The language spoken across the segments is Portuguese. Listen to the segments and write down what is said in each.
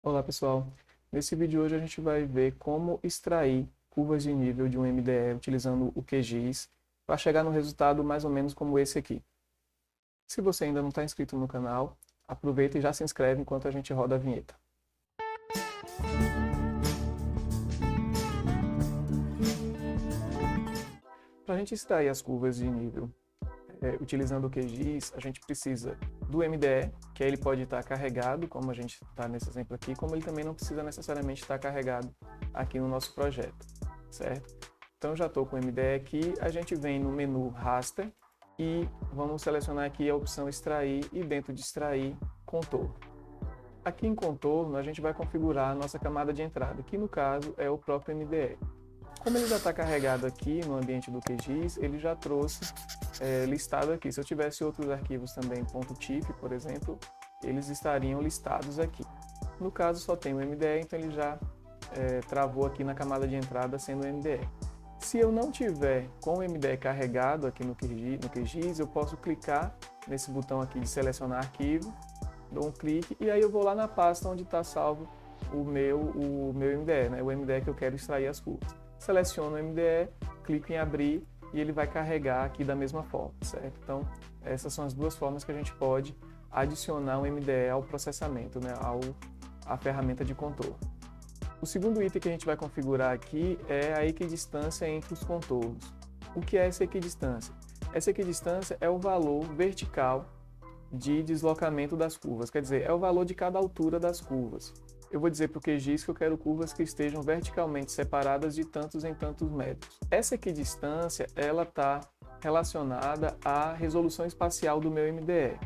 Olá pessoal, nesse vídeo hoje a gente vai ver como extrair curvas de nível de um MDE utilizando o QGIS para chegar no resultado mais ou menos como esse aqui. Se você ainda não está inscrito no canal, aproveita e já se inscreve enquanto a gente roda a vinheta. Para a gente extrair as curvas de nível utilizando o QGIS, a gente precisa do MDE, que aí ele pode estar carregado, como a gente está nesse exemplo aqui, como ele também não precisa necessariamente estar carregado aqui no nosso projeto, certo? Então já estou com o MDE aqui, a gente vem no menu Raster e vamos selecionar aqui a opção Extrair e dentro de Extrair, Contorno. Aqui em Contorno a gente vai configurar a nossa camada de entrada, que no caso é o próprio MDE. Como ele já está carregado aqui no ambiente do QGIS, ele já trouxe listado aqui. Se eu tivesse outros arquivos também, .tif, por exemplo, eles estariam listados aqui. No caso, só tem o MDE, então ele já travou aqui na camada de entrada sendo o MDE. Se eu não tiver com o MDE carregado aqui no QGIS, eu posso clicar nesse botão aqui de selecionar arquivo, dou um clique e aí eu vou lá na pasta onde está salvo o meu MDE, né? O MDE que eu quero extrair as curvas. Seleciono o MDE, clico em abrir e ele vai carregar aqui da mesma forma, certo? Então, essas são as duas formas que a gente pode adicionar um MDE ao processamento, né? À ferramenta de contorno. O segundo item que a gente vai configurar aqui é a equidistância entre os contornos. O que é essa equidistância? Essa equidistância é o valor vertical de deslocamento das curvas, quer dizer, é o valor de cada altura das curvas. Eu vou dizer para o QGIS que eu quero curvas que estejam verticalmente separadas de tantos em tantos metros. Essa equidistância, ela está relacionada à resolução espacial do meu MDE.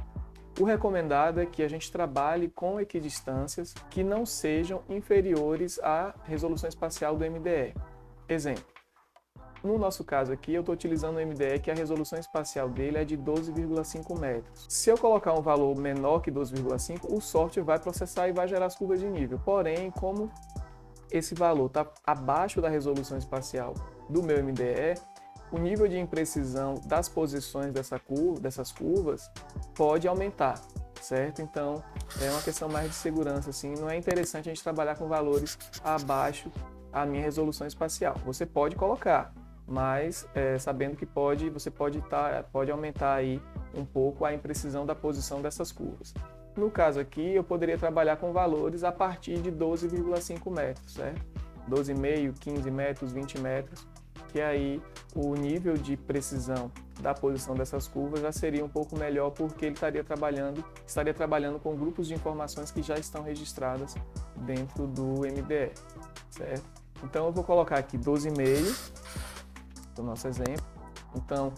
O recomendado é que a gente trabalhe com equidistâncias que não sejam inferiores à resolução espacial do MDE. Exemplo. No nosso caso aqui, eu estou utilizando o MDE que a resolução espacial dele é de 12,5 metros. Se eu colocar um valor menor que 12,5, o software vai processar e vai gerar as curvas de nível. Porém, como esse valor está abaixo da resolução espacial do meu MDE, o nível de imprecisão das posições dessas curvas pode aumentar, certo? Então, é uma questão mais de segurança, assim, não é interessante a gente trabalhar com valores abaixo da minha resolução espacial. Você pode colocar, mas sabendo que você pode aumentar aí um pouco a imprecisão da posição dessas curvas. No caso aqui, eu poderia trabalhar com valores a partir de 12,5 metros, certo? 12,5, 15 metros, 20 metros, que aí o nível de precisão da posição dessas curvas já seria um pouco melhor, porque ele estaria trabalhando com grupos de informações que já estão registradas dentro do MDE, certo? Então eu vou colocar aqui 12,5, do nosso exemplo. Então,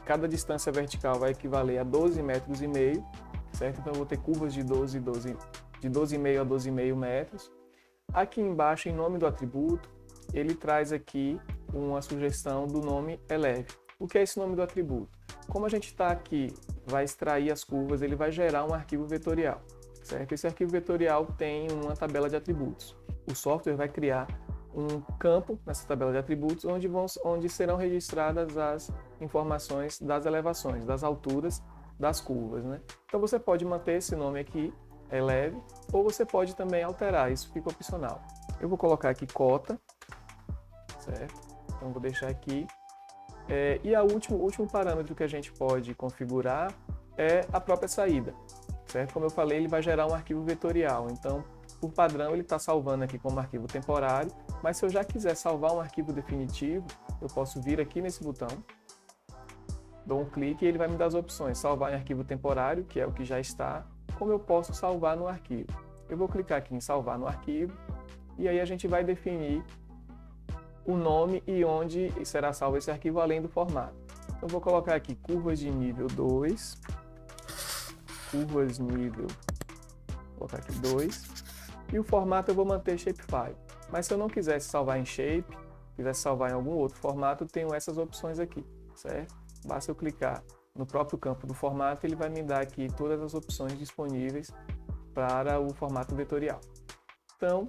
cada distância vertical vai equivaler a 12,5 metros, certo? Então, eu vou ter curvas de 12,5 a 12,5 metros. Aqui embaixo, em nome do atributo, ele traz aqui uma sugestão do nome eleve. O que é esse nome do atributo? Como a gente está aqui, vai extrair as curvas, ele vai gerar um arquivo vetorial, certo? Esse arquivo vetorial tem uma tabela de atributos. O software vai criar um campo nessa tabela de atributos onde serão registradas as informações das elevações, das alturas das curvas, né? Então você pode manter esse nome aqui, eleve, ou você pode também alterar, isso fica opcional. Eu vou colocar aqui cota, certo? Então vou deixar aqui. E o último parâmetro que a gente pode configurar é a própria saída, certo? Como eu falei, ele vai gerar um arquivo vetorial, então por padrão ele está salvando aqui como arquivo temporário, mas se eu já quiser salvar um arquivo definitivo, eu posso vir aqui nesse botão, dou um clique e ele vai me dar as opções, salvar em arquivo temporário, que é o que já está, como eu posso salvar no arquivo. Eu vou clicar aqui em salvar no arquivo, e aí a gente vai definir o nome e onde será salvo esse arquivo, além do formato. Eu vou colocar aqui curvas de nível 2, curvas nível, vou colocar aqui 2, e o formato eu vou manter shapefile. Mas se eu não quisesse salvar em shape, quisesse salvar em algum outro formato, eu tenho essas opções aqui, certo? Basta eu clicar no próprio campo do formato, ele vai me dar aqui todas as opções disponíveis para o formato vetorial. Então,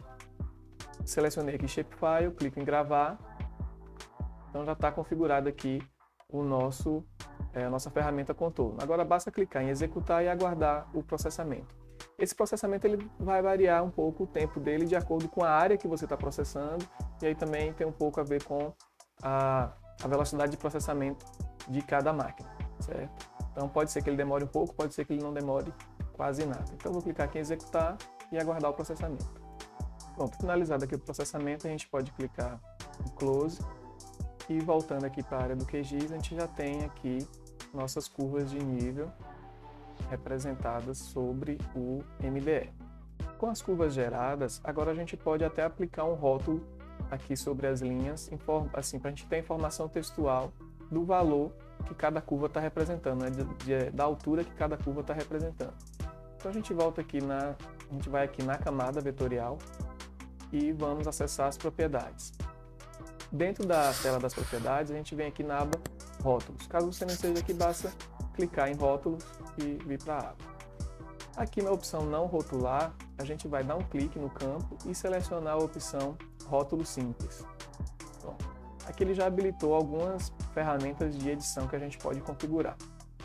selecionei aqui shapefile, clico em gravar. Então já está configurado aqui a nossa ferramenta contorno. Agora basta clicar em executar e aguardar o processamento. Esse processamento ele vai variar um pouco o tempo dele de acordo com a área que você está processando, e aí também tem um pouco a ver com a velocidade de processamento de cada máquina, certo? Então pode ser que ele demore um pouco, pode ser que ele não demore quase nada. Então eu vou clicar aqui em executar e aguardar o processamento. Pronto, finalizado aqui o processamento, a gente pode clicar em close e voltando aqui para a área do QGIS, a gente já tem aqui nossas curvas de nível representadas sobre o MDE. Com as curvas geradas, agora a gente pode até aplicar um rótulo aqui sobre as linhas, assim, para a gente ter informação textual do valor que cada curva está representando, né? Da altura que cada curva está representando. Então a gente volta aqui a gente vai aqui na camada vetorial e vamos acessar as propriedades. Dentro da tela das propriedades, a gente vem aqui na aba rótulos. Caso você não esteja aqui, basta clicar em rótulos e vir para a aba. Aqui na opção não rotular, a gente vai dar um clique no campo e selecionar a opção rótulo simples. Bom, aqui ele já habilitou algumas ferramentas de edição que a gente pode configurar,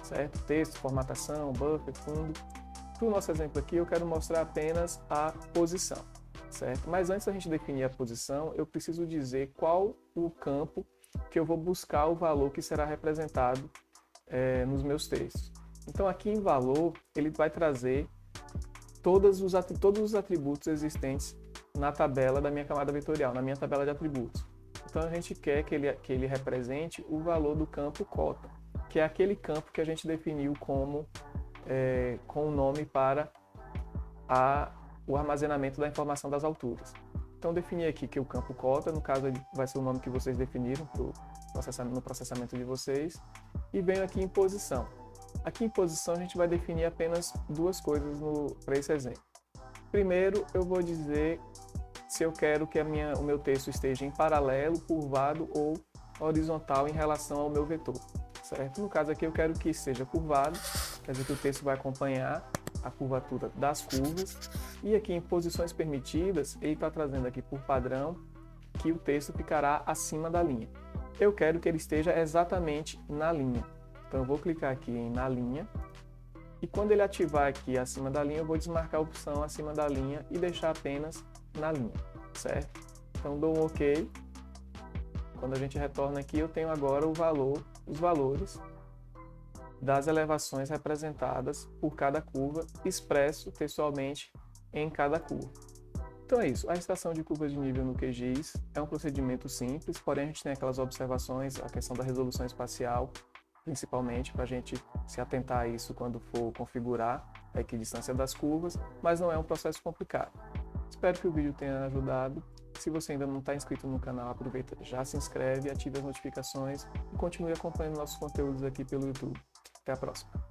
certo? Texto, formatação, buffer, fundo. Para o nosso exemplo aqui, eu quero mostrar apenas a posição, certo? Mas antes da gente definir a posição, eu preciso dizer qual o campo que eu vou buscar o valor que será representado nos meus textos. Então aqui em valor, ele vai trazer todos os atributos existentes na tabela da minha camada vetorial, na minha tabela de atributos. Então a gente quer que ele represente o valor do campo cota, que é aquele campo que a gente definiu como com o nome para o armazenamento da informação das alturas. Então defini aqui que o campo cota, no caso ele vai ser o nome que vocês definiram no processamento de vocês, e venho aqui em posição. Aqui em posição a gente vai definir apenas duas coisas para esse exemplo. Primeiro eu vou dizer se eu quero que o meu texto esteja em paralelo, curvado ou horizontal em relação ao meu vetor, certo? No caso aqui eu quero que seja curvado, quer dizer que o texto vai acompanhar a curvatura das curvas, e aqui em posições permitidas, ele está trazendo aqui por padrão que o texto ficará acima da linha. Eu quero que ele esteja exatamente na linha, então eu vou clicar aqui em na linha, e quando ele ativar aqui acima da linha, eu vou desmarcar a opção acima da linha e deixar apenas na linha, certo? Então dou um OK. Quando a gente retorna aqui, eu tenho agora os valores das elevações representadas por cada curva, expresso textualmente em cada curva. Então é isso, a extração de curvas de nível no QGIS é um procedimento simples, porém a gente tem aquelas observações, a questão da resolução espacial, principalmente para a gente se atentar a isso quando for configurar a equidistância das curvas, mas não é um processo complicado. Espero que o vídeo tenha ajudado. Se você ainda não está inscrito no canal, aproveita, já se inscreve, ative as notificações e continue acompanhando nossos conteúdos aqui pelo YouTube. Até a próxima!